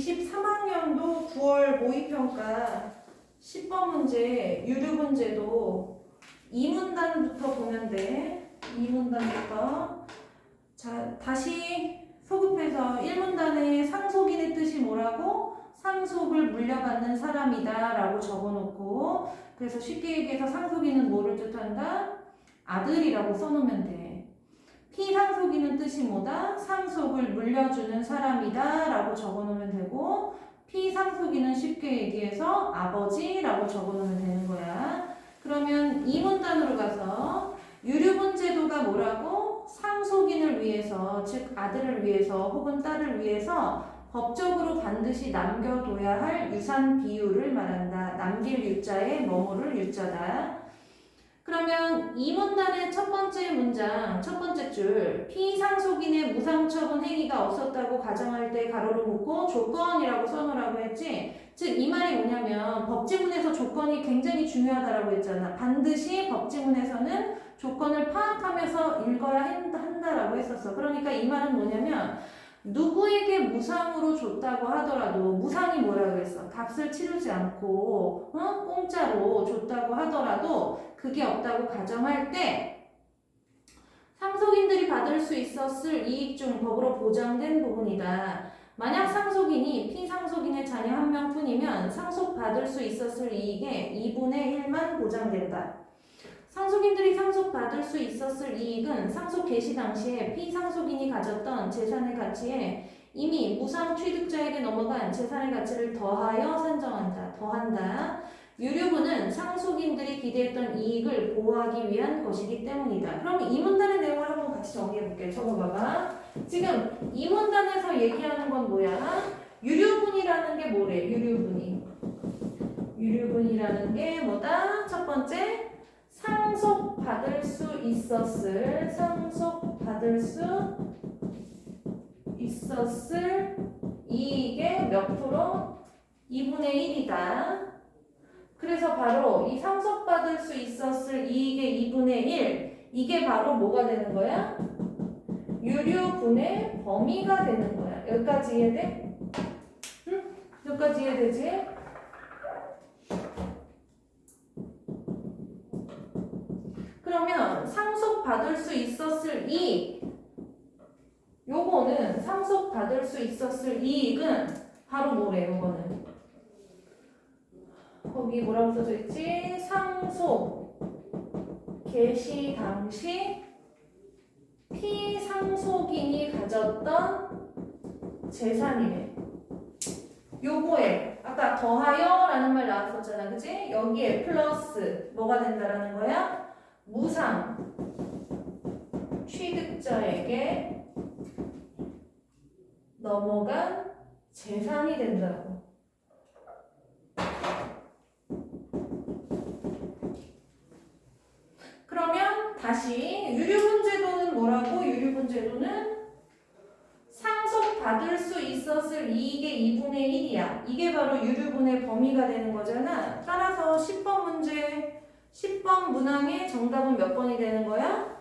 23학년도 9월 모의평가 10번 문제 유류문제도 2문단부터 보면 돼. 2문단부터. 자, 다시 소급해서 1문단에 상속인의 뜻이 뭐라고? 상속을 물려받는 사람이다 라고 적어놓고, 그래서 쉽게 얘기해서 상속인은 뭐를 뜻한다? 아들이라고 써놓으면 돼. 피상속인은 뜻이 뭐다? 상속을 물려주는 사람이다 라고 적어놓으면 되고, 피상속인은 쉽게 얘기해서 아버지라고 적어놓으면 되는 거야. 그러면 이 문단으로 가서 유류분제도가 뭐라고? 상속인을 위해서, 즉 아들을 위해서 혹은 딸을 위해서 법적으로 반드시 남겨둬야 할 유산 비율을 말한다. 남길 유자에 머무를 유자다. 그러면 이 문단의 첫 번째 문장, 첫 번째 줄, 피상속인의 무상처분 행위가 없었다고 가정할 때 가로를 묶고 조건이라고 써놓으라고 했지. 즉 이 말이 뭐냐면 법지문에서 조건이 굉장히 중요하다라고 했잖아. 반드시 법지문에서는 조건을 파악하면서 읽어야 한다라고 했었어. 그러니까 이 말은 뭐냐면 누구에게 무상으로 줬다고 하더라도, 무상이 뭐라 그랬어? 값을 치르지 않고 공짜로 줬다고 하더라도 그게 없다고 가정할 때 상속인들이 받을 수 있었을 이익 중 법으로 보장된 부분이다. 만약 상속인이 피상속인의 자녀 한 명뿐이면 상속받을 수 있었을 이익의 2분의 1만 보장된다. 상속인들이 상속받을 수 있었을 이익은 상속 개시 당시에 피상속인이 가졌던 재산의 가치에 이미 무상 취득자에게 넘어간 재산의 가치를 더하여 산정한다. 더한다. 유류분은 상속인들이 기대했던 이익을 보호하기 위한 것이기 때문이다. 그럼 이 문단의 내용을 한번 같이 정리해볼게요. 적어봐봐. 지금 이 문단에서 얘기하는 건 뭐야? 유류분이라는 게 뭐래? 유류분이라는 게 뭐다? 첫 번째, 상속받을 수 있었을 이익의 몇 프로? 2분의 1이다. 그래서 바로 이 상속받을 수 있었을 이익의 2분의 1, 이게 바로 뭐가 되는 거야? 유류분의 범위가 되는 거야. 여기까지 이해돼? 응? 여기까지 이해되지? 그러면 상속받을 수 있었을 이익, 요거는 상속받을 수 있었을 이익은 바로 뭐래? 요거는 거기 뭐라고 써져 있지? 상속 개시 당시 피상속인이 가졌던 재산이래. 요거에 아까 더하여 라는 말 나왔었잖아, 그치? 여기에 플러스 뭐가 된다라는 거야? 무상 취득자에게 넘어간 재산이 된다고. 그러면 다시 유류분제도는 뭐라고? 유류분제도는 상속받을 수 있었을 이익의 2분의 1이야. 이게 바로 유류분의 범위가 되는 거잖아. 따라서 10번 문제, 10번 문항의 정답은 몇 번이 되는 거야?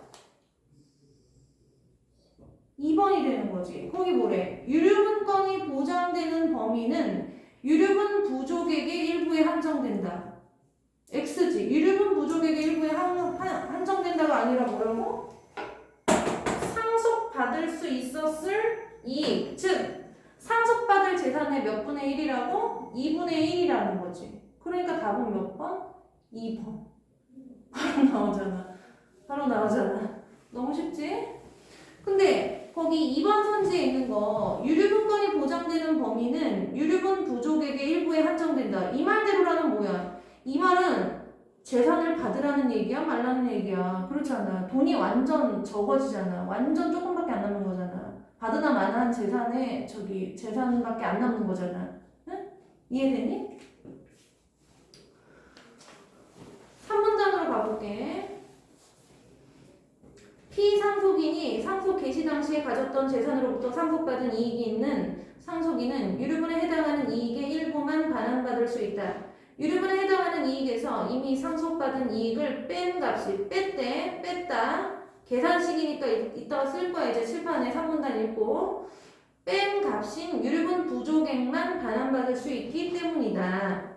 2번이 되는 거지. 거기 뭐래? 유류분권이 보장되는 범위는 유류분 부족에게 일부에 한정된다. X지. 유류분 부족에게 일부에 한정된다가 아니라 뭐라고? 상속받을 수 있었을 이익. 즉 상속받을 재산의 몇 분의 1이라고? 2분의 1이라는 거지. 그러니까 답은 몇 번? 2번. 바로 나오잖아. 너무 쉽지? 근데 거기 2번 선지에 있는 거, 유류분권이 보장되는 범위는 유류분 부족에게 일부에 한정된다. 이 말대로라는 뭐야? 이 말은 재산을 받으라는 얘기야? 말라는 얘기야? 그렇잖아. 돈이 완전 적어지잖아. 완전 조금밖에 안 남는 거잖아. 받으나 마나한 재산에 재산밖에 안 남는 거잖아. 응? 이해되니? 3문장으로 가볼게. 피상속인이 상속 개시 당시에 가졌던 재산으로부터 상속받은 이익이 있는 상속인은 유류분에 해당하는 이익의 일부만 반환받을 수 있다. 유류분에 해당하는 이익에서 이미 상속받은 이익을 뺀 값이 뺐다. 계산식이니까 이따가 쓸 거야. 이제 칠판에 3문단 읽고. 뺀 값인 유류분 부족액만 반환받을 수 있기 때문이다.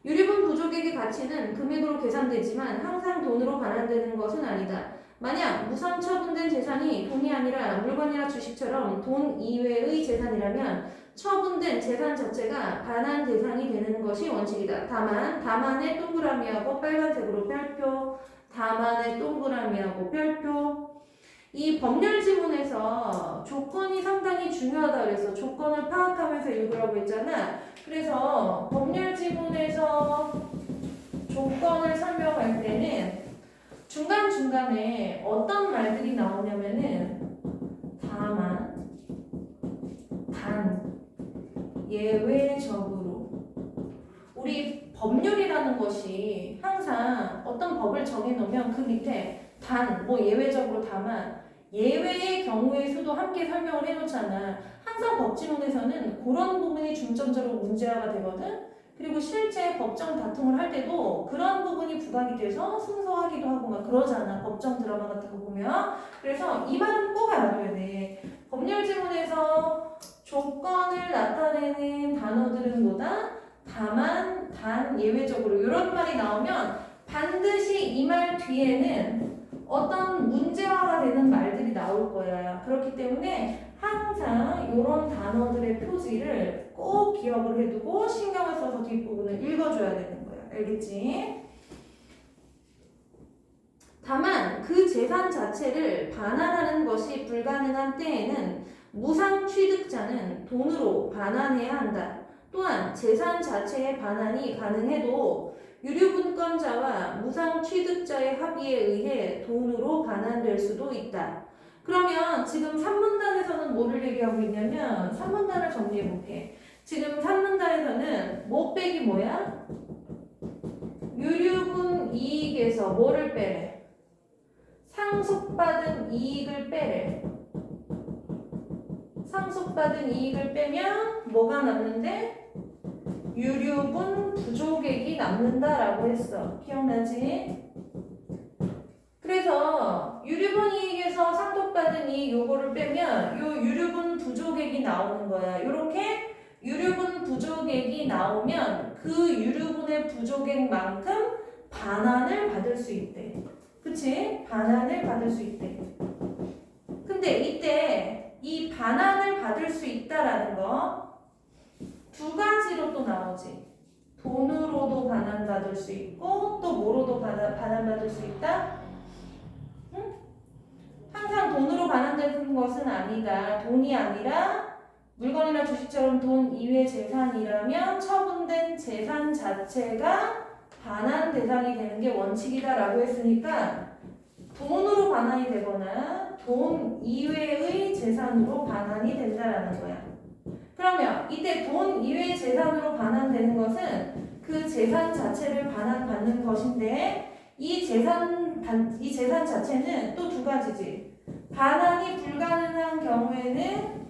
유류분 부족액의 가치는 금액으로 계산되지만 항상 돈으로 반환되는 것은 아니다. 만약 무상 처분된 재산이 돈이 아니라 물건이나 주식처럼 돈 이외의 재산이라면 처분된 재산 자체가 반환 대상이 되는 것이 원칙이다. 다만의 동그라미하고 빨간색으로 별표, 다만의 동그라미하고 별표. 이 법률 지문에서 조건이 상당히 중요하다 그래서 조건을 파악하면서 읽으라고 했잖아. 그래서 법률 지문에서 조건을 설명할 때는 중간중간에 어떤 말들이 나오냐면은 다만, 단, 예외적으로. 우리 법률이라는 것이 항상 어떤 법을 정해놓으면 그 밑에 단, 뭐 예외적으로 다만, 예외의 경우의 수도 함께 설명을 해놓잖아. 항상 법지문에서는 그런 부분이 중점적으로 문제화가 되거든. 그리고 실제 법정 다툼을 할 때도 그런 부분이 부각이 돼서 승소하기도 하고 막 그러잖아. 법정 드라마 같은 거 보면. 그래서 이 말은 꼭 알아둬야 돼. 법률 지문에서 조건을 나타내는 단어들은 뭐다? 다만, 단, 예외적으로 이런 말이 나오면 반드시 이 말 뒤에는 어떤 문제화가 되는 말들이 나올 거야. 그렇기 때문에 항상 이런 단어들의 표지를 꼭 기억을 해두고 신경을 써서 뒷부분을 읽어줘야 되는 거야. 알겠지? 다만 그 재산 자체를 반환하는 것이 불가능한 때에는 무상 취득자는 돈으로 반환해야 한다. 또한 재산 자체의 반환이 가능해도 유류분권자와 무상 취득자의 합의에 의해 돈으로 반환될 수도 있다. 그러면 지금 3문단에서는 뭐를 얘기하고 있냐면 3문단을 정리해 볼게. 지금 3문단에서는 뭐 빼기 뭐야? 유류분 이익에서 뭐를 빼래? 상속받은 이익을 빼래. 상속받은 이익을 빼면 뭐가 남는데? 유류분 부족액이 남는다라고 했어. 기억나지? 그래서 유류분 이익에서 상속받은 이익 요거를 빼면 요 유류분 부족액이 나오는 거야. 요렇게 유류분 부족액이 나오면 그 유류분의 부족액만큼 반환을 받을 수 있대. 그치? 반환을 받을 수 있대. 근데 이때 이 반환을 받을 수 있다라는 거 두 가지로 또 나오지. 돈으로도 반환받을 수 있고 또 뭐로도 반환받을 수 있다? 응? 항상 돈으로 반환되는 것은 아니다. 돈이 아니라 물건이나 주식처럼 돈 이외 재산이라면 처분된 재산 자체가 반환 대상이 되는 게 원칙이다라고 했으니까 돈으로 반환이 되거나 돈 이외의 재산으로 반환이 된다라는 거야. 그러면 이때 돈 이외의 재산으로 반환되는 것은 그 재산 자체를 반환받는 것인데 이 재산 자체는 또 두 가지지. 반환이 불가능한 경우에는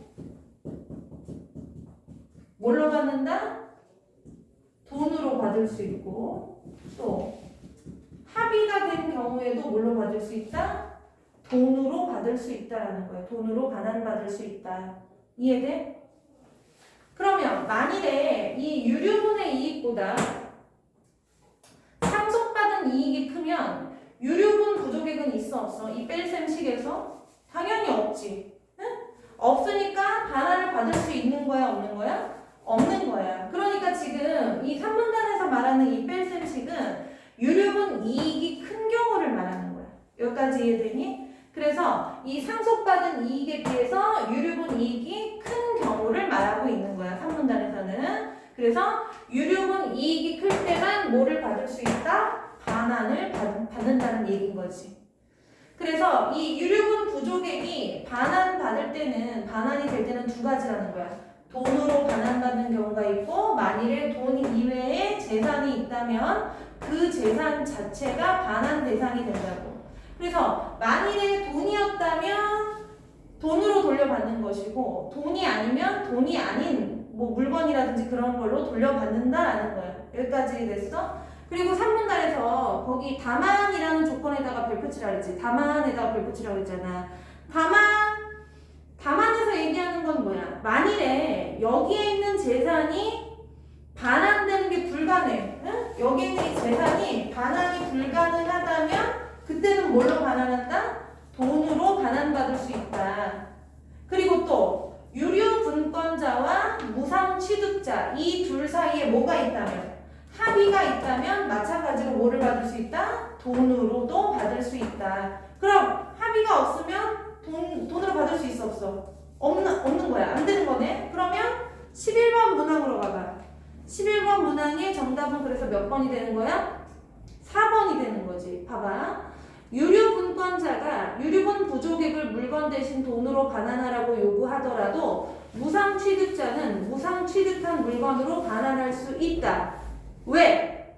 뭘로 받는다? 돈으로 받을 수 있고 또 합의가 된 경우에도 뭘로 받을 수 있다? 돈으로 받을 수 있다라는 거예요. 돈으로 반환받을 수 있다. 이해돼? 그러면 만일에 이 유류분의 이익보다 상속받은 이익이 크면 유류분 부족액은 있어 없어? 이 뺄셈식에서? 당연히 없지. 응? 없으니까 반환을 받을 수 있는 거야 없는 거야? 없는 거야. 그러니까 지금 이 3문단에서 말하는 이 뺄셈식은 유류분 이익이 큰 경우를 말하는 거야. 여기까지 이해되니? 그래서 이 상속받은 이익에 비해서 유류분 이익이 큰 경우를 말하고 있는 거야. 3문단에서는. 그래서 유류분 이익이 클 때만 뭐를 받을 수 있다? 반환을 받는다는 얘기인 거지. 그래서 이 유류분 부족액이 반환이 될 때는 두 가지라는 거야. 돈으로 반환받는 경우가 있고 만일에 돈 이외에 재산이 있다면 그 재산 자체가 반환 대상이 된다고. 그래서 만일에 돈이었다면 돈으로 돌려받는 것이고 돈이 아니면 돈이 아닌 뭐 물건이라든지 그런 걸로 돌려받는다라는 거야. 여기까지 됐어? 그리고 3문단에서 거기 다만이라는 조건에다가 별표 치라고 했지. 다만에다가 별표 치라고 했잖아. 다만에서 얘기하는 건 뭐야? 만일에 여기에 있는 재산이 반환되는 게 불가능해. 응? 여기에 있는 이 재산이 반환이 불가능하다면 그때는 뭘로 반환한다? 돈으로 반환받을 수 있다. 그리고 또 유류분권자와 무상취득자 이 둘 사이에 뭐가 있다면? 합의가 있다면 마찬가지로 뭐를 받을 수 있다? 돈으로도 받을 수 있다. 그럼 합의가 없으면 돈으로 받을 수 있어 없어? 없는 거야. 안 되는 거네. 그러면 11번 문항으로 가봐. 11번 문항의 정답은 그래서 몇 번이 되는 거야? 4번이 되는 거지. 봐봐. 유류분권자가 유류분 부족액을 물건 대신 돈으로 반환하라고 요구하더라도 무상취득자는 무상취득한 물건으로 반환할 수 있다. 왜?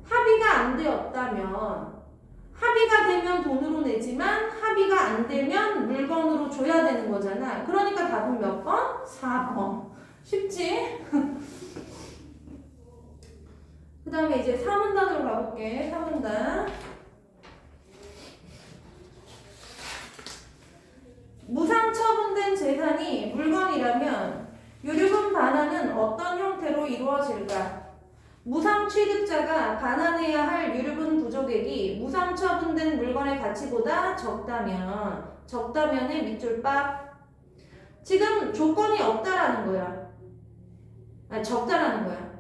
합의가 안 되었다면 합의가 되면 돈으로 내지만 합의가 안 되면 물건으로 줘야 되는 거잖아. 그러니까 답은 몇 번? 4번. 쉽지? 그 다음에 이제 3문단으로 가볼게. 3문단. 무상처분된 재산이 물건이라면 유류분 반환은 어떤 형태로 이루어질까? 무상취득자가 반환해야 할 유류분 부족액이 무상처분된 물건의 가치보다 적다면의 밑줄 빡. 지금 조건이 없다라는 거야. 아니, 적다라는 거야.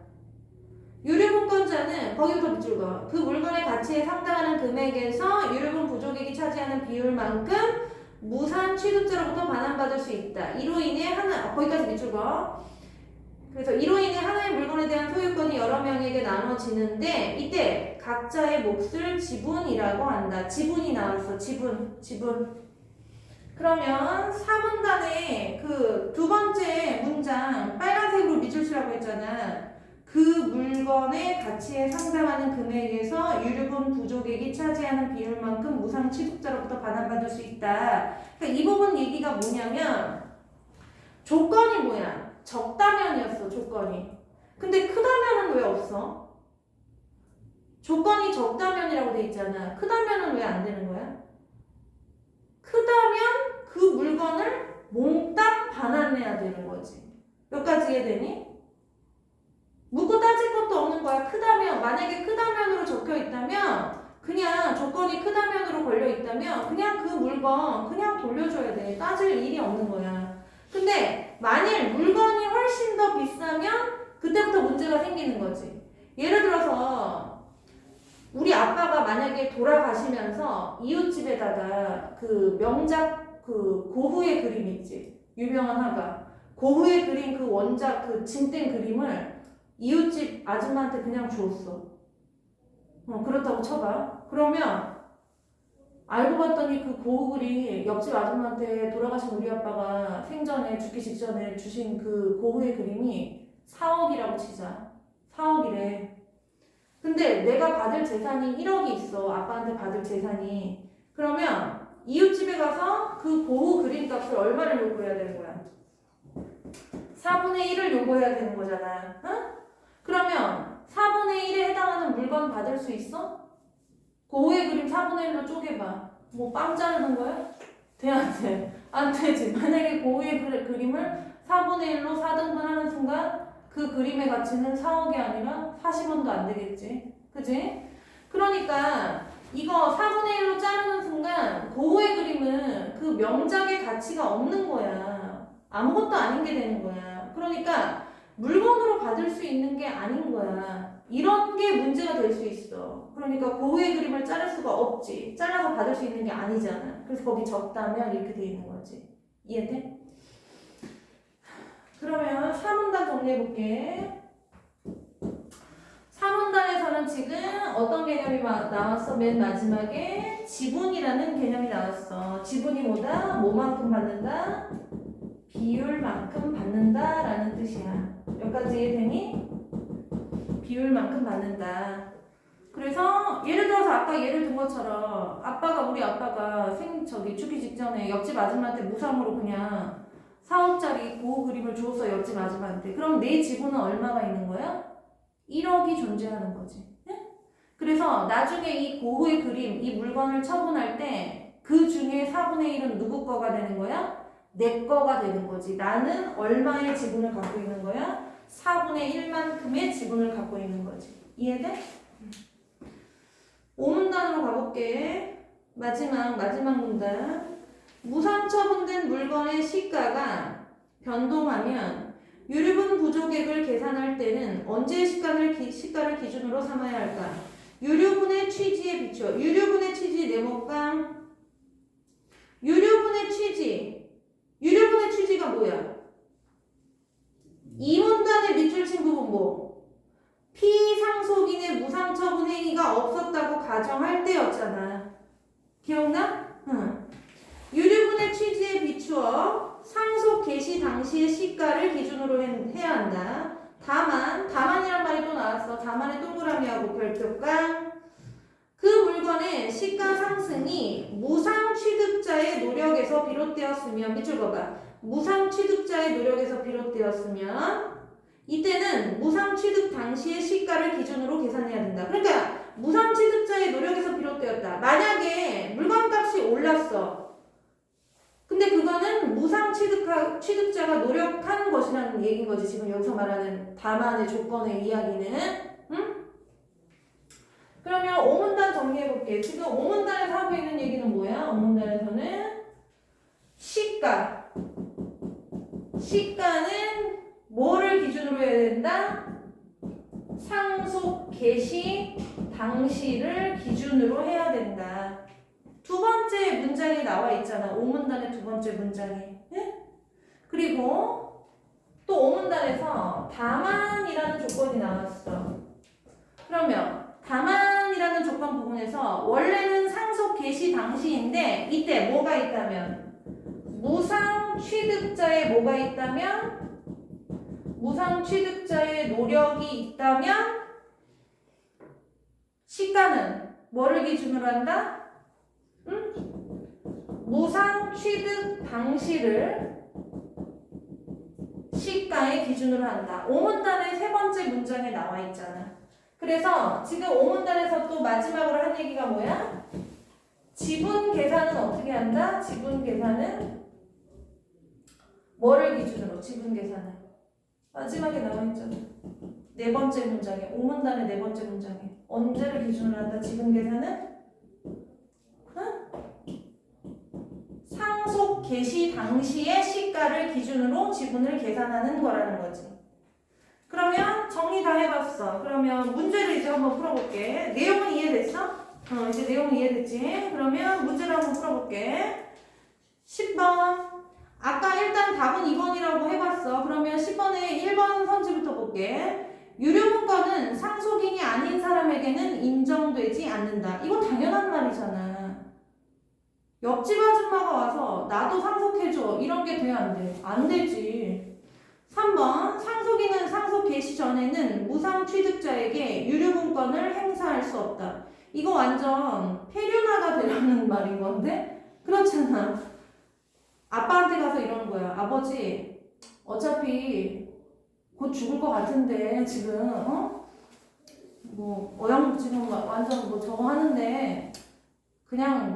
유류분권자는 거기부터 밑줄 그어. 그 물건의 가치에 상당하는 금액에서 유류분 부족액이 차지하는 비율만큼 무상 취득자로부터 반환받을 수 있다. 이로 인해 거기까지 밑줄 그어. 그래서 이로 인해 하나의 물건에 대한 소유권이 여러 명에게 나눠지는데 이때 각자의 몫을 지분이라고 한다. 지분이 나왔어. 지분. 그러면 4문단에 그 두 번째 문장 빨간색으로 밑줄 치라고 했잖아. 그 물건의 가치에 상당하는 금액에서 유류분 부족액이 차지하는 비율만큼 무상 취득자로부터 반환받을 수 있다. 그러니까 이 부분 얘기가 뭐냐면 조건이 뭐야? 적다면이었어. 조건이. 근데 크다면은 왜 없어? 조건이 적다면이라고 돼 있잖아. 크다면은 왜 안 되는 거야? 크다면 그 물건을 몽땅 반환해야 되는 거지. 여기까지 이해되니? 묻고 따질 것도 없는 거야. 크다면, 만약에 크다면으로 적혀 있다면 그냥 조건이 크다면으로 걸려 있다면 그냥 그 물건 그냥 돌려줘야 돼. 따질 일이 없는 거야. 근데 만일 물건이 훨씬 더 비싸면 그때부터 문제가 생기는 거지. 예를 들어서 우리 아빠가 만약에 돌아가시면서 이웃집에다가 그 명작 그 고흐의 그림 있지. 유명한 화가. 고흐의 그림 그 원작 그 진땡 그림을 이웃집 아줌마한테 그냥 줬어. 그렇다고 쳐봐. 그러면 알고 봤더니 그 고흐 그림 옆집 아줌마한테 돌아가신 우리 아빠가 생전에 죽기 직전에 주신 그 고흐의 그림이 4억이라고 치자. 4억이래. 근데 내가 받을 재산이 1억이 있어. 아빠한테 받을 재산이. 그러면 이웃집에 가서 그 고흐 그림 값을 얼마를 요구해야 되는 거야? 4분의 1을 요구해야 되는 거잖아. 응? 그러면 4분의 1에 해당하는 물건 받을 수 있어? 고흐의 그림 4분의 1로 쪼개봐. 뭐 빵 자르는 거야? 돼, 안 돼? 안 되지. 만약에 고흐의 그림을 4분의 1로 4등분 하는 순간 그 그림의 가치는 4억이 아니라 40원도 안 되겠지. 그지? 그러니까 이거 4분의 1로 자르는 순간 고흐의 그림은 그 명작의 가치가 없는 거야. 아무것도 아닌 게 되는 거야. 그러니까 물건으로 받을 수 있는 게 아닌 거야. 이런 게 문제가 될 수 있어. 그러니까 고흐의 그림을 자를 수가 없지. 잘라서 받을 수 있는 게 아니잖아. 그래서 거기 적다면 이렇게 돼 있는 거지. 이해돼? 그러면 3문단 정리해볼게. 3문단에서는 지금 어떤 개념이 나왔어? 맨 마지막에 지분이라는 개념이 나왔어. 지분이 뭐다? 뭐만큼 받는다? 비율만큼 받는다라는 뜻이야. 여기까지 이해되니? 비율만큼 받는다. 그래서 예를 들어서 아까 예를 든 것처럼 우리 아빠가 죽기 직전에 옆집 아줌마한테 무상으로 그냥 4억짜리 고흐 그림을 줬어. 옆집 아줌마한테. 그럼 내 지분은 얼마가 있는 거야? 1억이 존재하는 거지. 네? 그래서 나중에 이 고흐의 그림, 이 물건을 처분할 때 그 중에 4분의 1은 누구 거가 되는 거야? 내 거가 되는 거지. 나는 얼마의 지분을 갖고 있는 거야? 4분의 1만큼의 지분을 갖고 있는 거지. 이해돼? 오문단으로 가볼게. 마지막 문단. 무상처분된 물건의 시가가 변동하면 유류분 부족액을 계산할 때는 언제의 시가를 기준으로 삼아야 할까? 유류분의 취지에 비추어. 유류분의 취지 네모감. 유류분의 취지가 뭐야? 이 문단의 밑줄 친 부분 뭐? 피상속인의 무상처분 행위가 없었다고 가정할 때였잖아. 기억나? 응. 유류분의 취지에 비추어 상속 개시 당시의 시가를 기준으로 해야 한다. 다만이란 말이 또 나왔어. 다만의 동그라미하고 별표가 그 물건의 시가 상승이 무상 취득자의 노력에서 비롯되었으면 밑줄 봐봐. 무상 취득자의 노력에서 비롯되었으면 이때는 무상 취득 당시의 시가를 기준으로 계산해야 된다. 그러니까 무상 취득자의 노력에서 비롯되었다. 만약에 물건값이 올랐어. 근데 그거는 무상 취득자가 노력한 것이라는 얘기인 거지. 지금 여기서 말하는 다만의 조건의 이야기는. 응? 그러면 5문단 정리해볼게. 지금 5문단에서 하고 있는 얘기는 뭐야? 5문단에서는 시가는 뭐를 기준으로 해야 된다? 상속 개시 당시를 기준으로 해야 된다. 두 번째 문장에 나와 있잖아. 5문단의 두 번째 문장에. 네? 그리고 또 5문단에서 다만이라는 조건이 나왔어. 그러면 다만이라는 조건 부분에서 원래는 상속 개시 당시인데 이때 뭐가 있다면 무상 취득자의 뭐가 있다면 무상 취득자의 노력이 있다면 시가는 뭐를 기준으로 한다? 응? 무상 취득 당시를 시가의 기준으로 한다. 5문단의 세 번째 문장에 나와 있잖아. 그래서 지금 5문단에서 또 마지막으로 한 얘기가 뭐야? 지분 계산은 어떻게 한다? 지분 계산은 뭐를 기준으로? 지분 계산은 마지막에 나와 있잖아. 네 번째 문장에 5문단의 네 번째 문장에 언제를 기준으로 한다? 지분 계산은 상속 개시 당시의 시가를 기준으로 지분을 계산하는 거라는 거지. 그러면 정리 다 해봤어. 그러면 문제를 이제 한번 풀어볼게. 내용은 이해됐어? 이제 내용은 이해됐지? 그러면 문제를 한번 풀어볼게. 10번. 아까 일단 답은 2번이라고 해봤어. 그러면 10번에 1번 선지부터 볼게. 유료문건은 상속인이 아닌 사람에게는 인정되지 않는다. 이거 당연한 말이잖아. 옆집 아줌마가 와서 나도 상속해줘. 이런 게 돼야 안 돼? 안 되지. 3번. 상속인은 상속 개시 전에는 무상 취득자에게 유류분권을 행사할 수 없다. 이거 완전 폐륜화가 되라는 말인 건데? 그렇잖아. 아빠한테 가서 이러는 거야. 아버지, 어차피 곧 죽을 것 같은데 지금 지금 완전 저거 하는데 그냥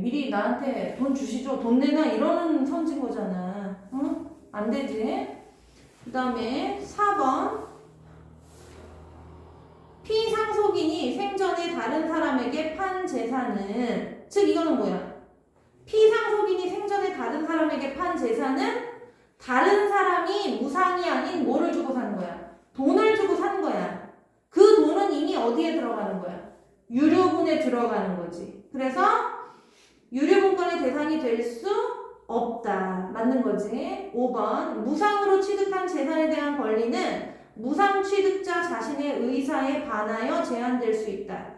미리 나한테 돈 주시죠. 돈 내놔 이러는 선진 거잖아. 안 되지. 그 다음에 4번. 피상속인이 생전에 다른 사람에게 판 재산은, 즉 이거는 뭐야? 피상속인이 생전에 다른 사람에게 판 재산은 다른 사람이 무상이 아닌 뭐를 주고 산 거야? 돈을 주고 산 거야. 그 돈은 이미 어디에 들어가는 거야? 유류분에 들어가는 거지. 그래서 유류분권의 대상이 될 수 없다. 맞는 거지. 5번. 무상으로 취득한 재산에 대한 권리는 무상 취득자 자신의 의사에 반하여 제한될 수 있다.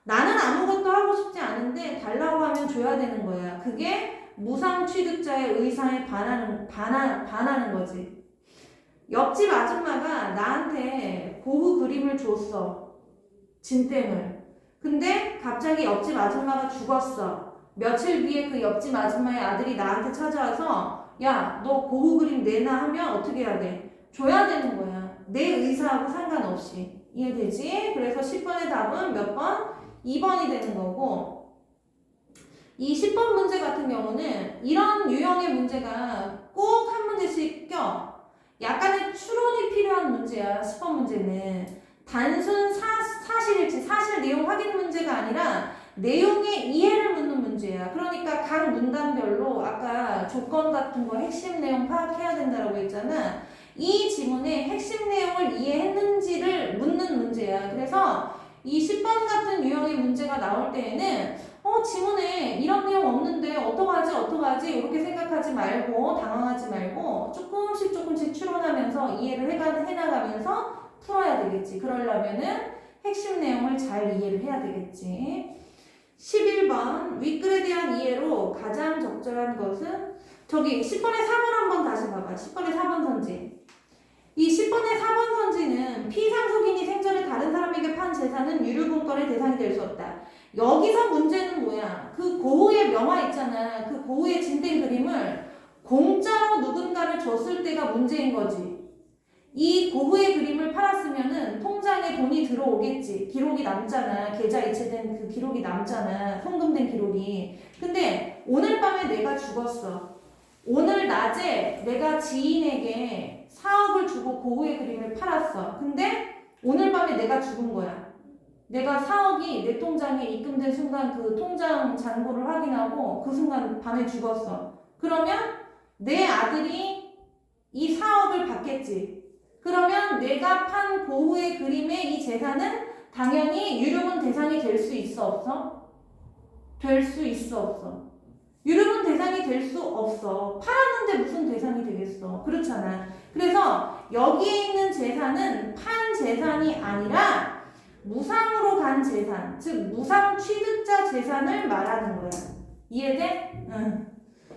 나는 아무것도 하고 싶지 않은데 달라고 하면 줘야 되는 거야. 그게 무상 취득자의 의사에 반하는 거지. 옆집 아줌마가 나한테 고흐 그림을 줬어. 진땡을. 근데 갑자기 옆집 아줌마가 죽었어. 며칠 뒤에 그 옆집 아줌마의 아들이 나한테 찾아와서 야, 너 고흐 그림 내놔 하면 어떻게 해야 돼? 줘야 되는 거야. 내 의사하고 상관없이. 이해되지? 그래서 10번의 답은 몇 번? 2번이 되는 거고 이 10번 문제 같은 경우는 이런 유형의 문제가 꼭 한 문제씩 껴. 약간의 추론이 필요한 문제야. 10번 문제는 단순 사실일지 사실 내용 확인 문제가 아니라 내용의 이해를 묻는 문제야. 그러니까 각 문단별로 아까 조건 같은 거 핵심 내용 파악해야 된다고 했잖아. 이 지문의 핵심 내용을 이해했는지를 묻는 문제야. 그래서 이 10번 같은 유형의 문제가 나올 때에는 지문에 이런 내용 없는데 어떡하지 이렇게 생각하지 말고 당황하지 말고 조금씩 추론하면서 이해를 해나가면서 풀어야 되겠지. 그러려면은 핵심 내용을 잘 이해를 해야 되겠지. 11번 윗글에 대한 이해로 가장 적절한 것은 저기 10번의 4번 한번 다시 봐봐. 10번의 4번 선지. 이 10번의 4번 선지는 피상속인이 생전에 다른 사람에게 판 재산은 유류분권의 대상이 될 수 없다. 여기서 문제는 뭐야? 그 고흐의 명화 있잖아. 그 고흐의 진된 그림을 공짜로 누군가를 줬을 때가 문제인 거지. 이 고흐의 그림을 팔았으면은 통장에 돈이 들어오겠지. 기록이 남잖아. 계좌 이체된 그 기록이 남잖아. 송금된 기록이. 근데 오늘 밤에 내가 죽었어. 오늘 낮에 내가 지인에게 4억을 주고 고흐의 그림을 팔았어. 근데 오늘 밤에 내가 죽은 거야. 내가 4억이 내 통장에 입금된 순간 그 통장 잔고를 확인하고 그 순간 밤에 죽었어. 그러면 내 아들이 이 4억을 받겠지. 그러면 내가 판 고흐의 그림의 이 재산은 당연히 유류분 대상이 될 수 있어 없어? 될 수 있어 없어? 유류분 대상이 될 수 없어. 팔았는데 무슨 대상이 되겠어? 그렇잖아. 그래서 여기에 있는 재산은 판 재산이 아니라 무상으로 간 재산, 즉 무상 취득자 재산을 말하는 거야. 이해돼? 응.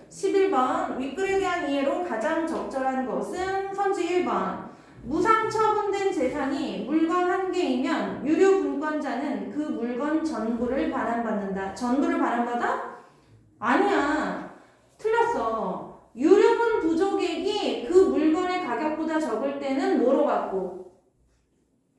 11번 윗글에 대한 이해로 가장 적절한 것은 선지 1번 무상 처분된 재산이 물건 한 개이면 유류분권자는 그 물건 전부를 반환받는다. 전부를 반환받아? 아니야. 틀렸어. 유류분 부족액이 그 물건의 가격보다 적을 때는 뭐로 받고?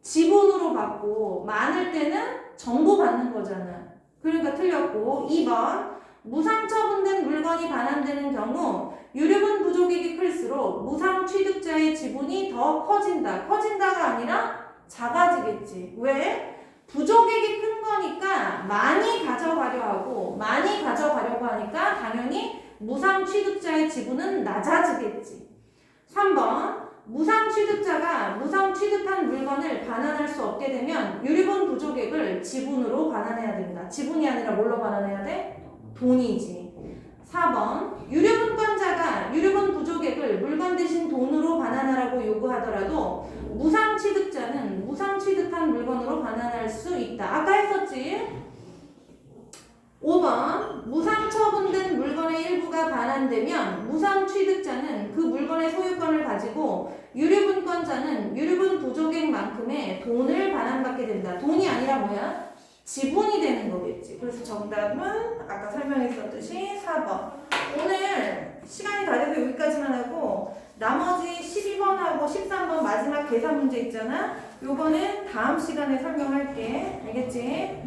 지분으로 받고 많을 때는 전부 받는 거잖아. 그러니까 틀렸고 2번 무상 처분된 물건이 반환되는 경우 유류분 부족액이 클수록 무상 취득자의 지분이 더 커진다. 커진다가 아니라 작아지겠지. 왜? 부족액이 큰 거니까 많이 가져가려고 하니까 당연히 무상 취득자의 지분은 낮아지겠지. 3번 무상 취득자가 무상 취득한 물건을 반환할 수 없게 되면 유류분 부족액을 지분으로 반환해야 된다. 지분이 아니라 뭘로 반환해야 돼? 돈이지. 4번 유류분권자가 유류분 부족액을 물건 대신 돈으로 반환하라고 요구하더라도 무상 취득자는 무상 취득한 물건으로 반환할 수 있다. 아까 했었지? 5번 무상 처분된 물건의 일부가 반환되면 무상 취득자는 그 물건의 소유권을 가지고 유류분권자는 유류분 부족액만큼의 돈을 반환받게 된다. 돈이 아니라 뭐야? 지분이 되는 거겠지. 그래서 정답은 아까 설명했었듯이 4번. 오늘 시간이 다 돼서 여기까지만 하고 나머지 12번하고 13번 마지막 계산 문제 있잖아. 요거는 다음 시간에 설명할게. 알겠지?